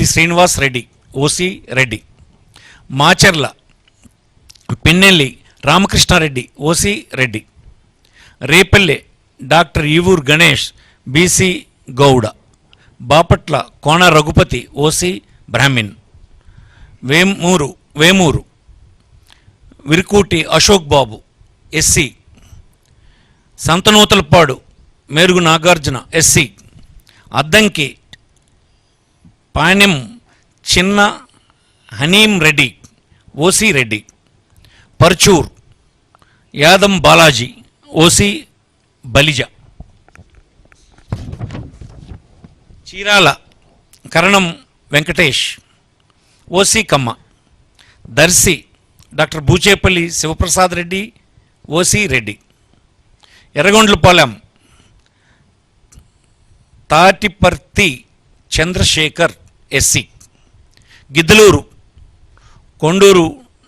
Ramireddy Srinivas Reddy OC Reddy. Macherla Pinnelli Ramakrishnareddy OC Reddy. Repalle doctor Evuru Ganesh BC Gouda. Bapatla Kona Raghupathi OC Brahmin. Vemuru Virukuti Ashok Babu SC. Santhanuthalapadu Merugu Nagarjuna SC. Addanki Panyam Chinna Hanimi Reddy OC Reddy. Parchur Yadam Balaji OC Balija. Chirala Karanam Venkatesh OC Kamma. Darsi doctor Bucheppalli Sivaprasad Reddy OC Reddy. Yerragondapalem Tatiparthi Chandrasekhar SC. Giddalur Konduru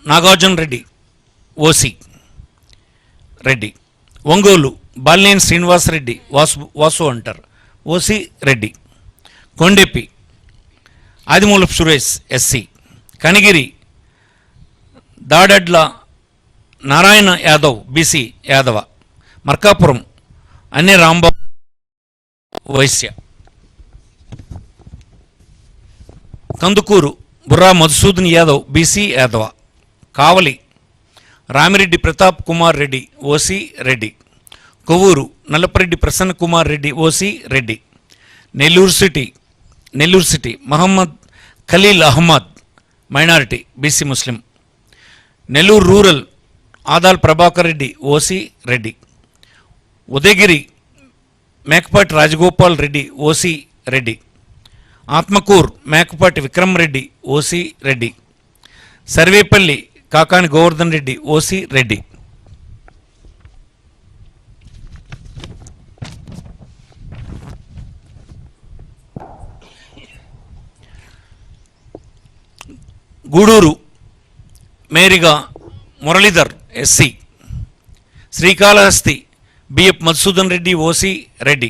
Nagarjuna Reddy OC Reddy. Ongole Balineni Srinivasareddy Vasu అంటారు OC Reddy. Kondapi Adimulapu Suresh SC. Kanigiri Dadadla Narayana Yadav BC Yadava. Markapuram Anne Rambabu Vysya. Kandukur Burra Madhusudan Yadav BC Yadava. Kavali Ramireddy Pratap Kumar Reddy OC Reddy. Kovvur Nallapareddy Prasanna Kumar Reddy OC Reddy. Nellore City Mohammed Khaleel Ahmed minority BC Muslim. Nellore Rural Adala Prabhakar Reddy OC Reddy. Udayagiri Mekapati Rajagopal Reddy OC Reddy. Atmakur Mekapati Vikram Reddy OC Reddy. Sarvepalli Kakani Govardhan Reddy OC Reddy. Gudur Meriga Muralidhar SC. Srikalahasti BF Madhusudan Reddy OC Reddy.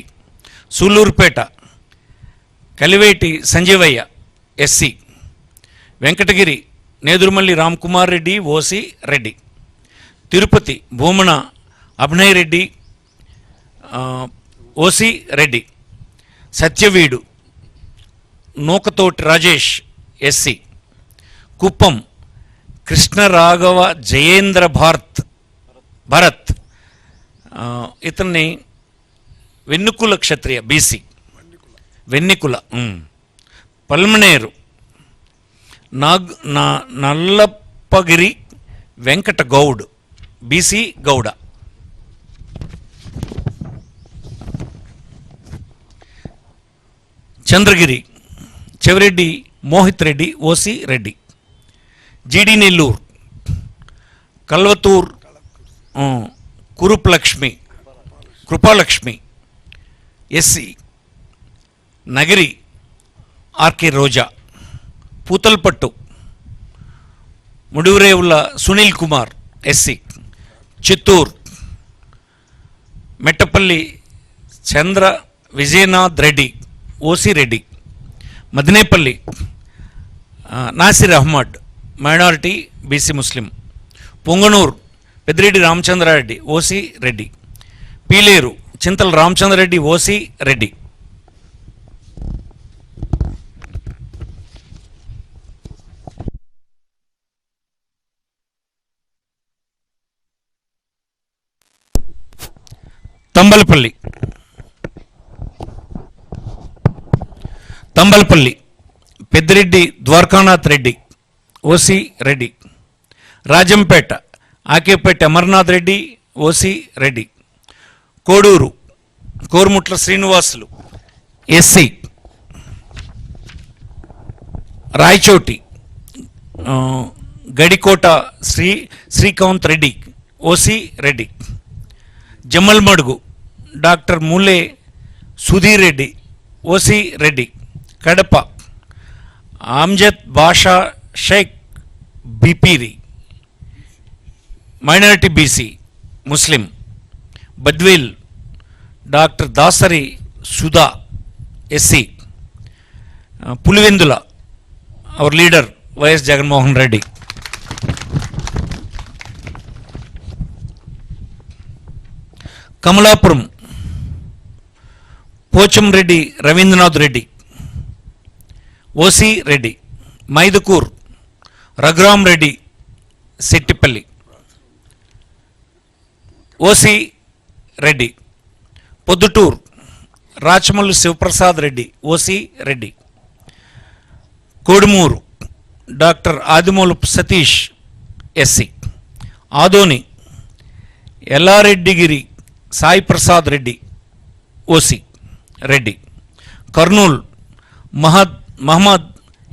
Sullurpeta Kiliveti Sanjeevaiah SC. Venkatagiri Nedurumalli Ramkumar Reddy OC Reddy. Tirupati Bhumana Abhinay Reddy OC Reddy. Satyavedu Nukathoti Rajesh SC. Kuppam Krishnaraghava Jayendra Bharat ఇతన్ని Vannikula Kshatriya BC. Vannikula. Palamaner Nallappagari Venkata Goud BC Gouda. Chandragiri Chevireddy Mohith Reddy OC Reddy. GD Nellore Kalvathur Krupalakshmi SC. Nagari RK Roja. Puthalapattu Mudivarevula Sunil Kumar SC. Chittoor Mettapalli Chandra Vijayanath Reddy OC Reddy. Madinepalli Nasir Ahmed minority BC Muslim. Punganur Peddireddy Ramachandrareddy OC Reddy. Pileru Chintala Ramachandrareddy OC Reddy. Thamballapalle Peddireddy Dwarakanath Reddy OC Reddy. Rajampet Akepati Amarnath Reddy OC Reddy. Koduru Korumutla Srinivasulu SC. Rayachoti Gadikota Srikanth Reddy OC Reddy. Jammalamadugu doctor Mule Sudheer Reddy OC Reddy. Kadapa Amjad Basha Sheikh Bipiri minority BC Muslim. Badvel doctor Dasari Sudha SC. Pulivendula our leader YS Jaganmohan Reddy. Kamalapuram Pochamreddy Ravindranath Reddy, OC Reddy. Mydukur Raghuram Reddy Settipalli, OC Reddy. Proddatur Rachamallu Sivaprasad Reddy, OC Reddy. Kodumur doctor Adimulapu Satish, SC. Adoni Yellareddygari Sai Prasad Reddy, OC Reddy. Kurnool Mohammed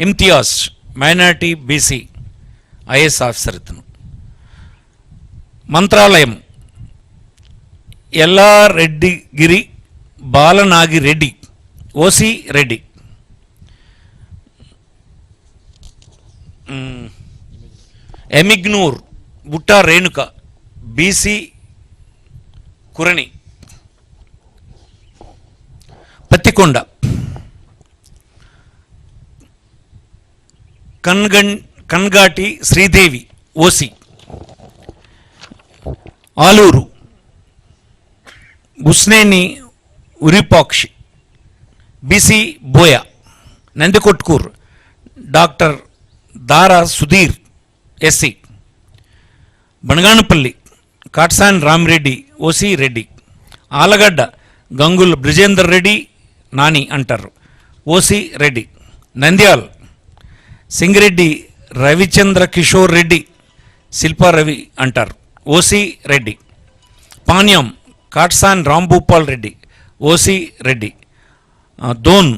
Imtiaz, minority BC, IAS officer ఇతను. Mantralayam Yellareddygari Balanagireddy, OC Reddy. Emmiganur Butta Renuka, BC, Kurni. Pattikonda Kangati Sridevi, OC. Aluru Busineni Virupakshi, BC, Boya. Nandikotkur doctor Dara Sudheer, SC. Banaganapalle Katasani Ramireddy, OC Reddy. Allagadda Gangula Brijendra Reddy, Nani అంటారు, OC Reddy. Nandyal Singireddy Ravichandra Kishore Reddy, Shilparavi అంటారు, OC Reddy. Panyam Katasani Rambhupal Reddy, OC Reddy. Dhone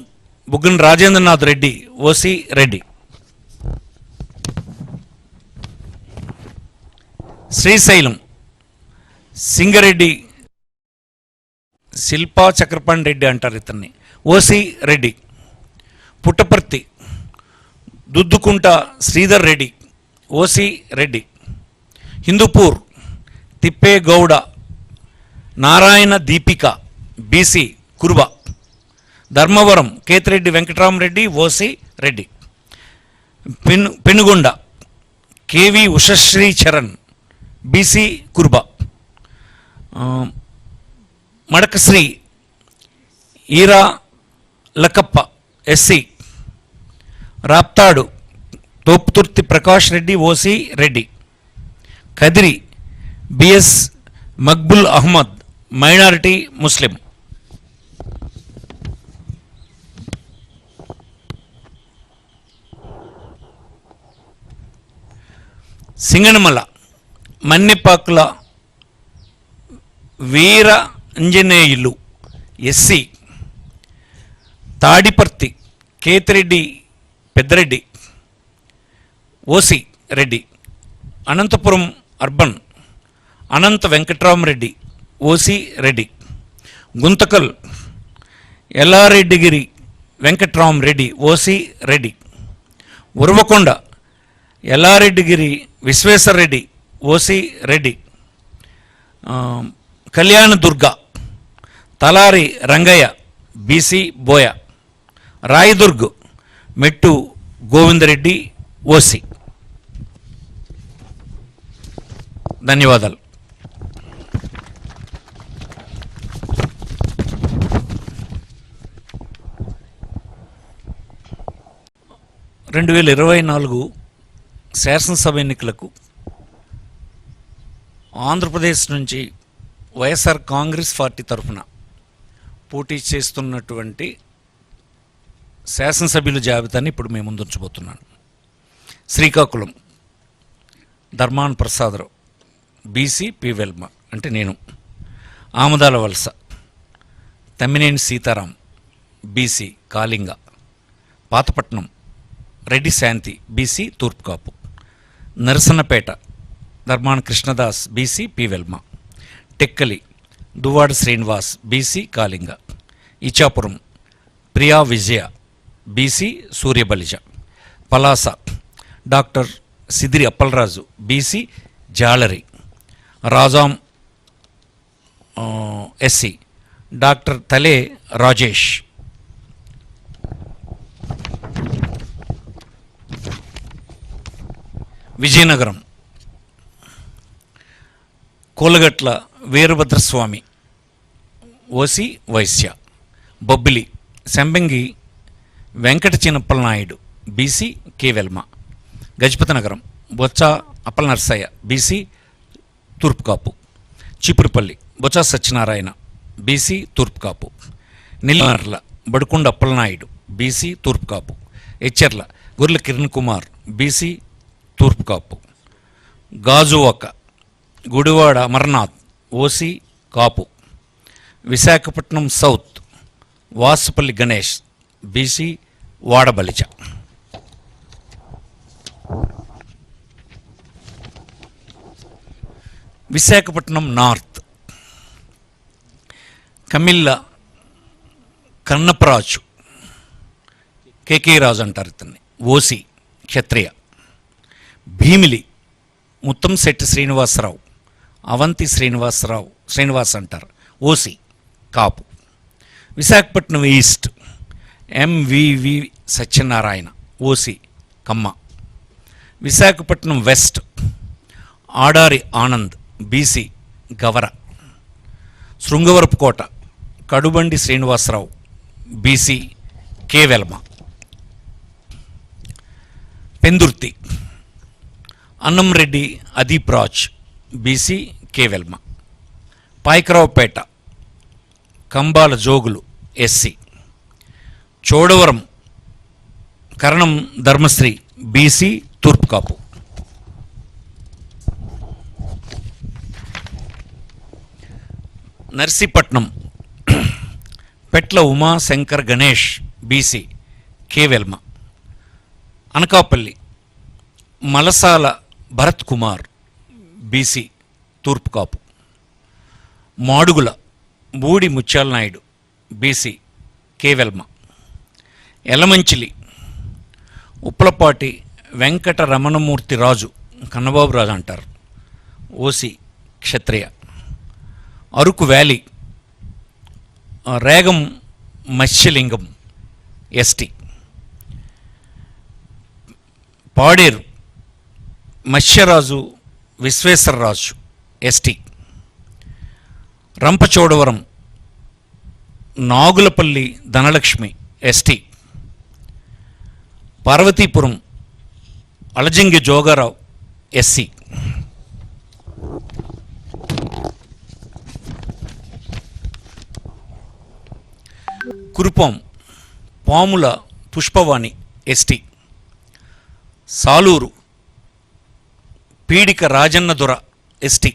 Buggana Rajendranath Reddy, OC Reddy. Srisailam Singareddy Shilpa Chakrapani Reddy అంటారు ఇతన్ని, OC Reddy. Puttaparthi Duddukunta Sridhar Reddy, OC Reddy. Hindupur Tippegowda Narayana Deepika, BC, Kuruba. Dharmavaram Kethireddy Venkataramireddy, OC Reddy. Penukonda KV Ushashri Charan, BC, Kuruba. Madakasira Eera Lakkappa, SC. Raptadu Thopudurthi Prakash Reddy, OC Reddy. Kadiri BS Maqbool Ahmed, minority, Muslim. Singanamala Mannepakula వీర Anjaneyulu, SC. Tadipatri Kethireddy Peddareddy, OC Reddy. Anantapuram Urban Anantha Venkatramireddy, OC Reddy. Guntakal Yellareddygari Venkatramireddy, OC Reddy. Uravakonda Yellareddygari Visweswarareddy, OC Reddy. Kalyandurg Talari Rangaiah, BC, Boya. Rayadurg Mettu Govindareddy, OC. ధన్యవాదాలు. రెండు 2024 శాసనసభ ఎన్నికలకు ఆంధ్రప్రదేశ్ నుంచి వైఎస్ఆర్ కాంగ్రెస్ పార్టీ తరఫున పోటీ చేస్తున్నటువంటి శాసనసభ్యుల జాబితాని ఇప్పుడు మేము ముందుంచబోతున్నాను. శ్రీకాకుళం ధర్మాన్ ప్రసాదరావు, బీసీ, పి వెల్మ అంటే నేను. Amadalavalasa Tammineni Sitaram, BC, Kalinga. Pathapatnam Reddy Shanthi, BC, Turpukapu. Narasannapeta Dharmana Krishnadas, BC, P Velama. Tekkali Duvvada Srinivas, BC, Kalinga. Ichchapuram Priya Vijaya, BC, Suryabalija. Palasa doctor Sidiri Appalaraju, BC, Jalari. Rajam SC doctor Tale Rajesh. Vizianagaram Kolagatla Veerabhadraswamy OC Vysya. Bobbili Sambangi Venkata Chinnappala Naidu BC K Velama. Gajapathi Nagaram Botcha Appala Narsaiah BC Turpu Kapu. Cheepurupalli Botcha Satyanarayana BC Turpu Kapu. Nellimarla Badukonda Appalanaidu BC Turpu Kapu. Etcherla Gorrela Kiran Kumar BC Turpu Kapu. Gajuwaka Gudivada Amarnath OC Kapu. Visakhapatnam South Vasupalli Ganesh BC Vadabalija. Visakhapatnam North Kammila Kannaparaju KK Raju అంటారు ఇతన్ని ఓసి క్షత్రియ. భీమిలి ముత్తంశెట్టి శ్రీనివాసరావు అవంతి శ్రీనివాస్ అంటారు OC Kapu. Visakhapatnam East MVV Satyanarayana OC Kamma. Visakhapatnam West Adari Anand BC Gavara. Srungavarapukota Kadubandi Srinivasarao BC K Velama. Pendurthi Annamreddy Adeep Raj BC K Velama. Payakaraopeta Kambala Jogulu SC. Chodavaram Karanam Dharmasri BC Turpu Kapu. Narsipatnam Petla Umashankar Ganesh BC K Velama. Anakapalli Malasala Bharath Kumar BC Turpu Kapu. Madugula Budi Mutyala Naidu BC K Velama. Elamanchili Uppalapati Venkata Ramanamurthy Raju Kannababu Raju అంటారు OC Kshatriya. Araku valley Regam Matsyalingam ST. Paderu Matsyaraju Visweswararaju ST. Rampachodavaram Nagulapalli Dhanalakshmi ST. Parvathipuram Alajangi Jogarao SC. Kurupam Pamula Pushpavani ST. Saluru Peedika Rajannadora ST.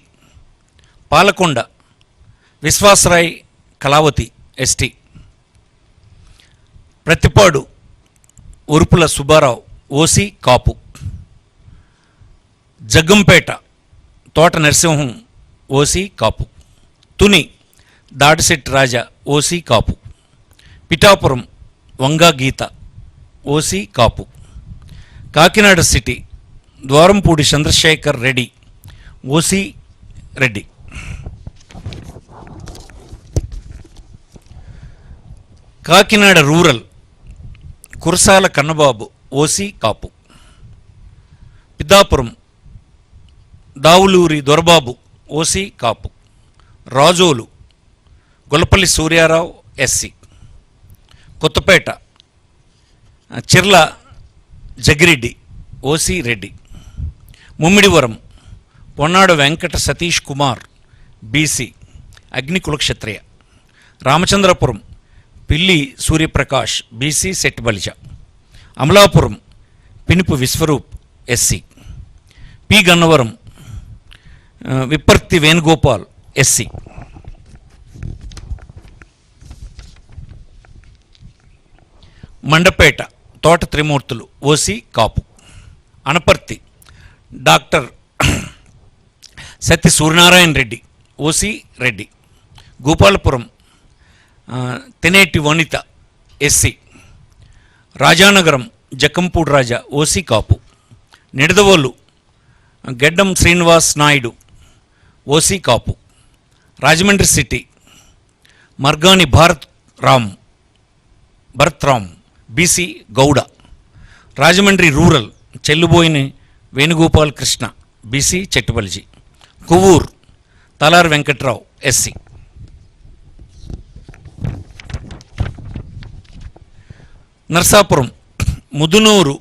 Palakonda Viswasarai Kalavathi ST. Prathipadu Urupula Subbarao OC Kapu. Jaggampeta Thota Narasimham OC Kapu. Tuni Dadisetti Raja OC Kapu. Pithapuram Vanga Geetha OC Kapu. Kakinada city Dwarampudi Chandrasekhar Reddy OC Reddy. Kakinada rural Kurasala Kannababu OC Kapu. Peddapuram Davuluri Dorababu OC Kapu. Razole Gollapalli Suryarao SC. Kothapeta Chirla Jaggireddy OC Reddy. Mummidivaram Ponnada Venkata Satish Kumar BC Agnikula Kshatriya. Ramachandrapuram Pilli Suryaprakash BC Setti Balija. Amalapuram Pinipe Viswarup SC. P Gannavaram Vipparthi Venugopal SC. Mandapeta Thota Trimurthulu OC Kapu. Anaparthi doctor Satya Suryanarayana Reddy OC Reddy. Gopalapuram Taneti Vanitha SC. Rajanagaram Jakkampudi Raja OC Kapu. Nidadavolu Geddam Srinivas Naidu OC Kapu. Rajahmundry city Margani Bharath Ram BC Gouda. Rajahmundry rural Chelluboina Venugopal Krishna, BC Chettubalija. Kovvur Talari Venkatrao, SC. Narsapuram Mudunuru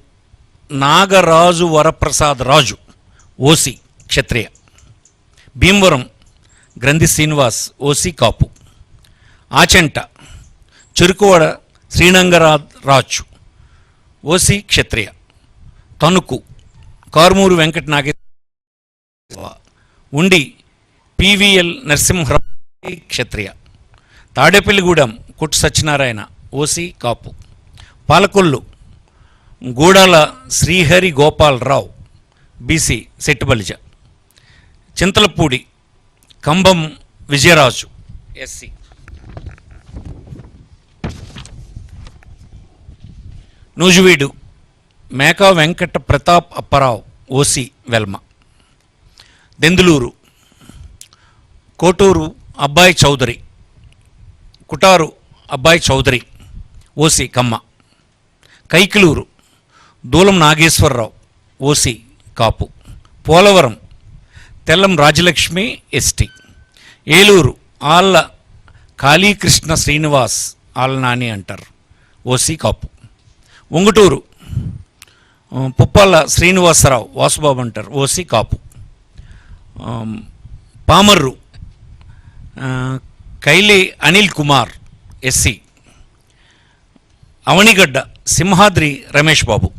Nagaraju Varaprasad Raju, OC Kshatriya. Bhimavaram Grandhi Srinivas, OC Kapu. Achanta Cherukuvada Srinangaraju, OC Kshatriya. Tanuku Karumuri Venkata Nageswara, ఉండి PVL Narasimharao, క్షత్రియ. తాడేపల్లిగూడెం కొట్టు Satyanarayana, OC కాపు. Palakollu గూడాల Srihari Gopalarao, BC సెట్టుబలిజ. Chintalapudi కంబం Vijayaraju, SC. Nuzvid Meka Venkata Pratap Apparao, OC Velma. Denduluru Koturu అబ్బాయి చౌదరి, కుటారు అబ్బాయి Chowdary, OC కమ్మ. కైకిలూరు దూలం Nageswararao, OC కాపు. Polavaram Tellam Rajalakshmi, ST. Eluru Alla Kalikrishna Srinivas, Alla Nani అంటారు, OC కాపు. ఉంగుటూరు పుప్పాల శ్రీనివాసరావు, వాసుబాబు అంటారు, OC కాపు. Pamarru కైలే Anil Kumar, SC. Avanigadda Simhadri Ramesh Babu.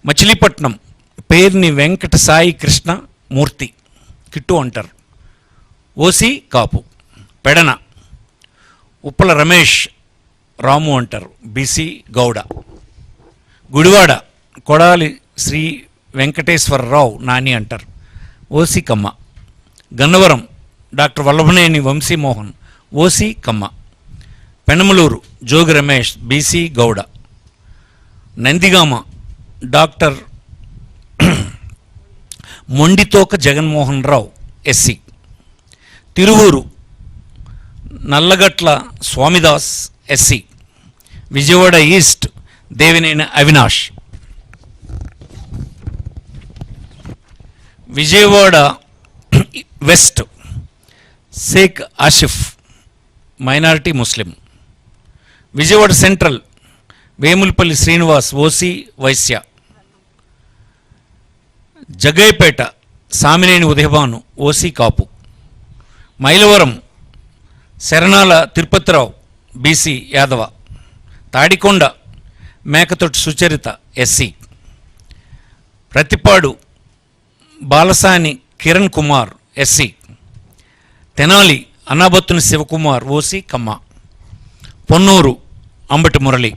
Machilipatnam Perni Venkata Sai Krishna Murthy, Kittu అంటారు, OC Kapu. Pedana Uppala Ramesh Ramu అంటారు, BC Gouda. Gudivada Kodali Sri Venkateswararao Nani అంటారు, OC Kamma. Gannavaram doctor Vallabhaneni Vamsimohan, OC Kamma. Penamaluru Jogi Ramesh, BC Gouda. Nandigama doctor Monditoka Jaganmohan Rao, SC. Tiruvuru Nallagatla Swamidas, SC. Vijayawada east Devineni Avinash. Vijayawada west Sheikh Asif, minority Muslim. Vijayawada central Vemulapalli Srinivas, OC Vaishya. Jaggayyapeta Samineni Udayabhanu, OC Kapu. Mylavaram Sarnala Tirupathirao, BC Yadava. Tadikonda Mekathoti Sucharitha, SC. Prathipadu Balasani Kiran Kumar, SC. Tenali Annabathuni Sivakumar, OC Kamma. Ponnur Ambati Murali,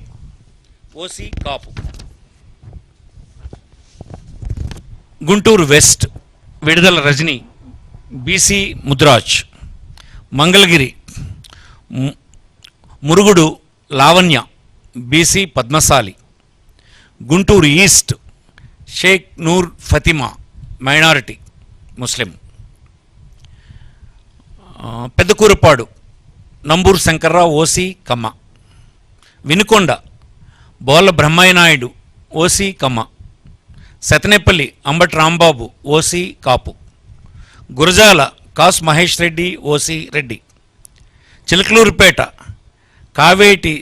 OC Kapu. Guntur west Vidadala Rajini, BC Mudiraj. Mangalagiri Murugudu Lavanya, BC Padmasali. Guntur east Sheikh Noor Fatima, minority Muslim. Pedakurapadu Namburu Sankararao, OC Kamma. Vinukonda Bolla Brahmaiah Naidu, OC Kamma. Sattenapalli Ambati Rambabu, OC Kapu. Gurajala Kasu Mahesh Reddy, OC Reddy. Chilakaluripet Kaveti